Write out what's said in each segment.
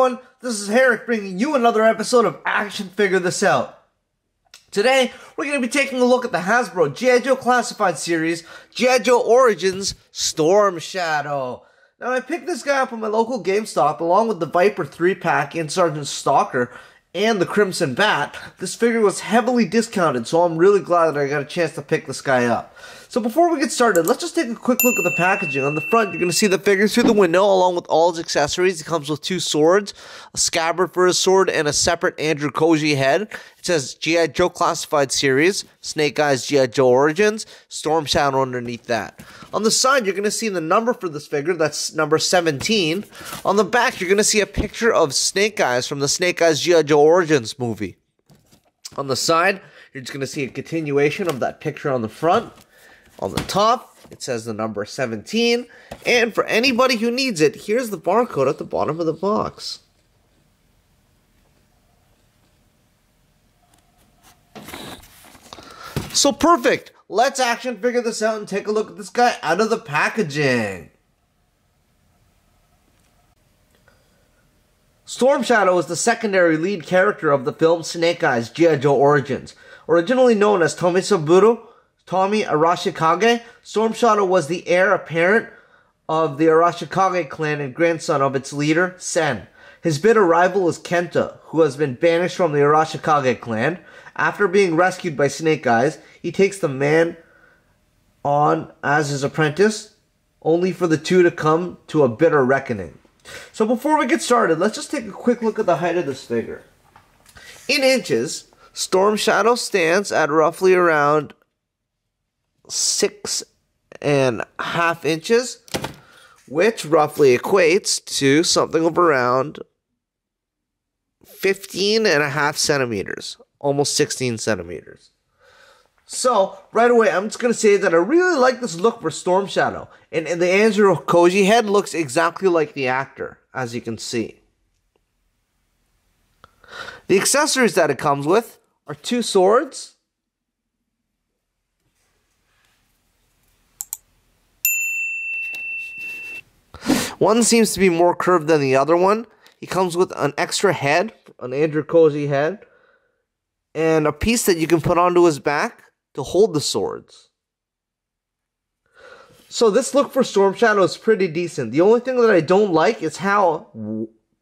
everyone, this is Herrick bringing you another episode of Action Figure This Out. Today, we're going to be taking a look at the Hasbro G.I. Joe Classified Series, G.I. Joe Origins, Storm Shadow. Now, I picked this guy up at my local GameStop along with the Viper 3-pack and Sergeant Stalker and the Crimson Bat. This figure was heavily discounted, so I'm really glad that I got a chance to pick this guy up. So before we get started, let's just take a quick look at the packaging. On the front, you're going to see the figure through the window along with all his accessories. It comes with 2 swords, a scabbard for his sword, and a separate Andrew Koji head. It says G.I. Joe Classified Series, Snake Eyes G.I. Joe Origins, Storm Shadow underneath that. On the side, you're going to see the number for this figure. That's number 17. On the back, you're going to see a picture of Snake Eyes from the Snake Eyes G.I. Joe Origins movie. On the side, you're just going to see a continuation of that picture on the front. On the top, it says the number 17, and for anybody who needs it, here's the barcode at the bottom of the box. So perfect! Let's action figure this out and take a look at this guy out of the packaging. Storm Shadow is the secondary lead character of the film Snake Eyes G.I. Joe Origins. Originally known as Tomi Arashikage, Storm Shadow was the heir apparent of the Arashikage clan and grandson of its leader, Sen. His bitter rival is Kenta, who has been banished from the Arashikage clan. After being rescued by Snake Eyes, he takes the man on as his apprentice, only for the two to come to a bitter reckoning. So before we get started, let's just take a quick look at the height of this figure. In inches, Storm Shadow stands at roughly around 6.5 inches, which roughly equates to something of around 15.5 centimeters, almost 16 centimeters. So, right away, I'm just going to say that I really like this look for Storm Shadow, and the Andrew Koji head looks exactly like the actor, as you can see. The accessories that it comes with are 2 swords, one seems to be more curved than the other one. He comes with an extra head, an Andrew Koji head, and a piece that you can put onto his back to hold the swords. So this look for Storm Shadow is pretty decent. The only thing that I don't like is how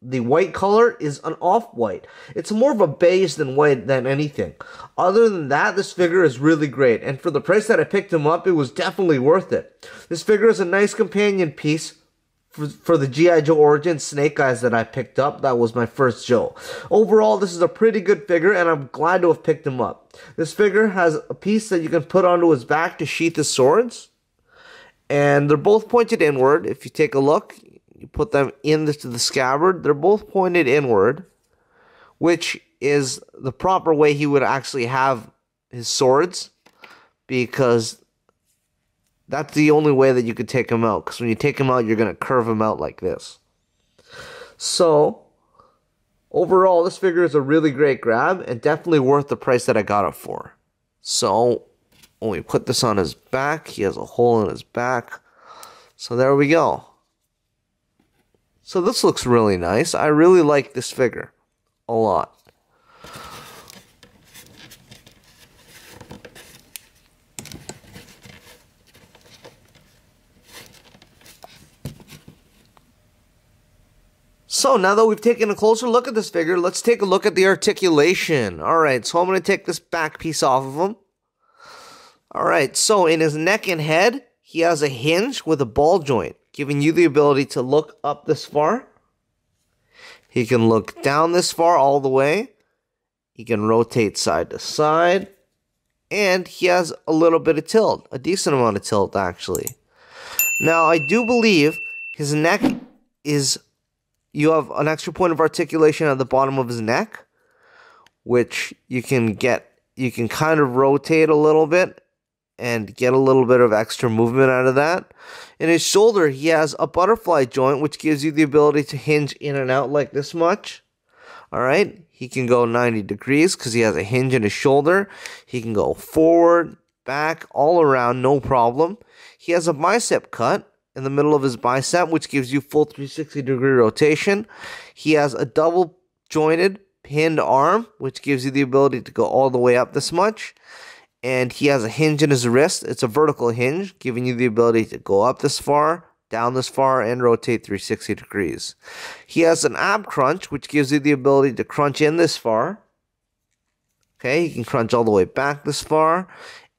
the white color is an off-white. It's more of a beige than white than anything. Other than that, this figure is really great. And for the price that I picked him up, it was definitely worth it. This figure is a nice companion piece for the G.I. Joe Origins Snake Eyes that I picked up. That was my first Joe. Overall, this is a pretty good figure, and I'm glad to have picked him up. This figure has a piece that you can put onto his back to sheath his swords, and they're both pointed inward. If you take a look, you put them into the scabbard, they're both pointed inward, which is the proper way he would actually have his swords, because that's the only way that you could take him out, because when you take him out, you're going to curve him out like this. So, overall, this figure is a really great grab, and definitely worth the price that I got it for. So, when we put this on his back, he has a hole in his back. So there we go. So this looks really nice. I really like this figure a lot. So now that we've taken a closer look at this figure, let's take a look at the articulation. Alright, so I'm going to take this back piece off of him. Alright, so in his neck and head, he has a hinge with a ball joint, giving you the ability to look up this far. He can look down this far all the way. He can rotate side to side. And he has a little bit of tilt, a decent amount of tilt actually. Now, I do believe his neck is... You have an extra point of articulation at the bottom of his neck, which you can kind of rotate a little bit and get a little bit of extra movement out of that. In his shoulder, he has a butterfly joint, which gives you the ability to hinge in and out like this much. Alright, he can go 90 degrees because he has a hinge in his shoulder. He can go forward, back, all around, no problem. He has a bicep cut, in the middle of his bicep, which gives you full 360-degree rotation. He has a double jointed pinned arm, which gives you the ability to go all the way up this much. And he has a hinge in his wrist. It's a vertical hinge, giving you the ability to go up this far, down this far, and rotate 360 degrees. He has an ab crunch, which gives you the ability to crunch in this far. Okay, you can crunch all the way back this far.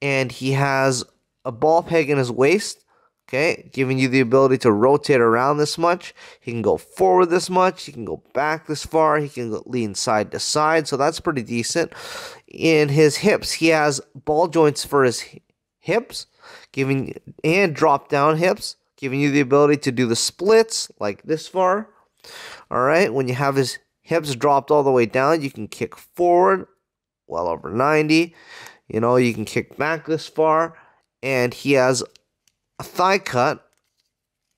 And he has a ball peg in his waist, okay, giving you the ability to rotate around this much. He can go forward this much. He can go back this far. He can lean side to side, so that's pretty decent. In his hips, he has ball joints for his hips, and drop down hips, giving you the ability to do the splits like this far. All right, when you have his hips dropped all the way down, you can kick forward well over 90. You know, you can kick back this far. And he has a thigh cut.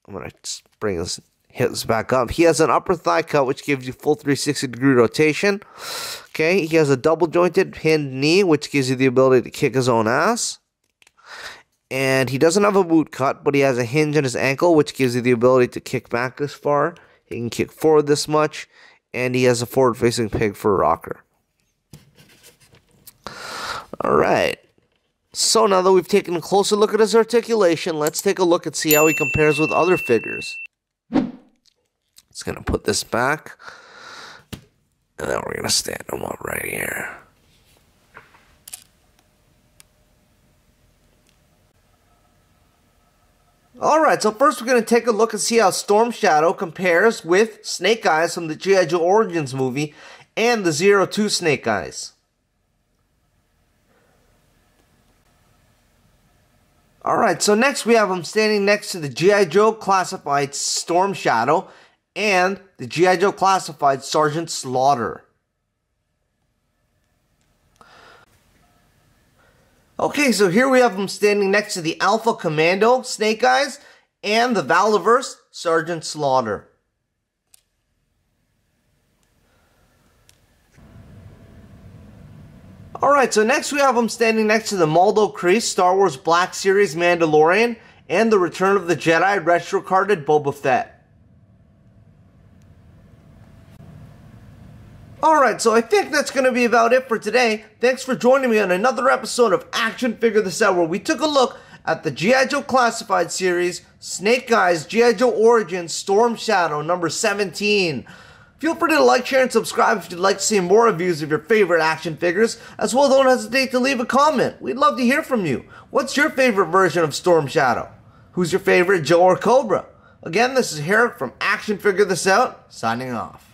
I'm going to bring his hips back up. He has an upper thigh cut, which gives you full 360-degree rotation. Okay, he has a double jointed pinned knee, which gives you the ability to kick his own ass. And he doesn't have a boot cut, but he has a hinge in his ankle, which gives you the ability to kick back this far. He can kick forward this much. And he has a forward-facing peg for a rocker. All right. So now that we've taken a closer look at his articulation, let's take a look and see how he compares with other figures. Just going to put this back. And then we're going to stand him up right here. Alright, so first we're going to take a look and see how Storm Shadow compares with Snake Eyes from the G.I. Joe Origins movie and the 02 Snake Eyes. Alright, so next we have him standing next to the G.I. Joe Classified Storm Shadow and the G.I. Joe Classified Sergeant Slaughter. Okay, so here we have him standing next to the Alpha Commando Snake Eyes and the Valdiverse Sergeant Slaughter. Alright, so next we have him standing next to the Maldo Kreese Star Wars Black Series Mandalorian and the Return of the Jedi retro-carded Boba Fett. Alright, so I think that's going to be about it for today. Thanks for joining me on another episode of Action Figure This Out, where we took a look at the G.I. Joe Classified Series, Snake Eyes, G.I. Joe Origins, Storm Shadow, number 17. Feel free to like, share, and subscribe if you'd like to see more reviews of your favorite action figures. As well, don't hesitate to leave a comment. We'd love to hear from you. What's your favorite version of Storm Shadow? Who's your favorite Joe or Cobra? Again, this is Herrick from Action Figure This Out, signing off.